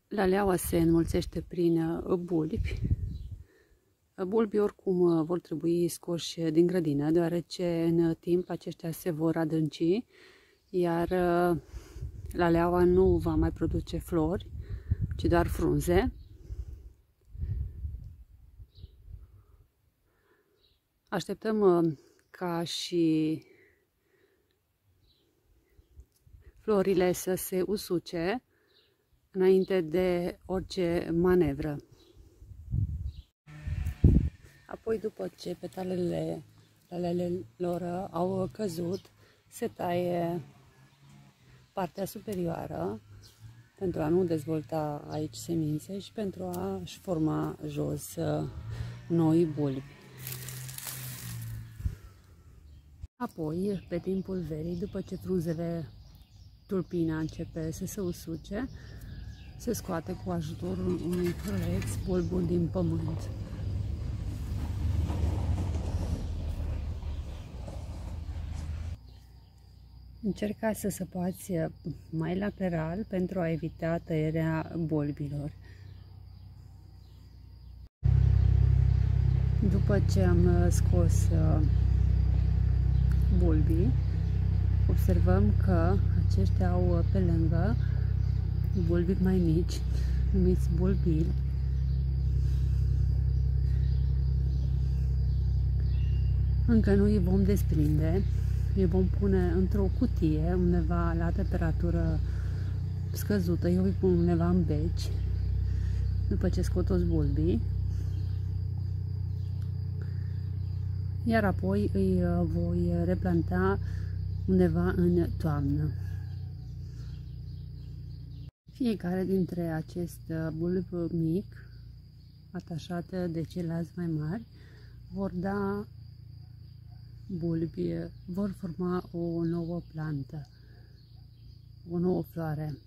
Laleaua se înmulțește prin bulbi. Bulbii oricum vor trebui scoși din grădină, deoarece în timp aceștia se vor adânci, iar laleaua nu va mai produce flori, ci doar frunze. Așteptăm ca și florile să se usuce înainte de orice manevră. Apoi, după ce petalele lalelelor au căzut, se taie partea superioară pentru a nu dezvolta aici semințe și pentru a-și forma jos noi bulbi. Apoi, pe timpul verii, după ce frunzele, tulpina începe să se usuce, se scoate cu ajutorul unui proleț bulbul din pământ. Încercați să săpați mai lateral pentru a evita tăierea bulbilor. După ce am scos bulbii, observăm că aceștia au pe lângă bulbi mai mici, numiți bulbili. Încă nu îi vom desprinde, îi vom pune într-o cutie undeva la temperatură scăzută, eu îi pun undeva în beci, după ce scot toți bulbii, iar apoi îi voi replanta undeva în toamnă. Fiecare dintre acest bulb mic, atașat de ceilalți mai mari, vor da bulbi, vor forma o nouă plantă, o nouă floare.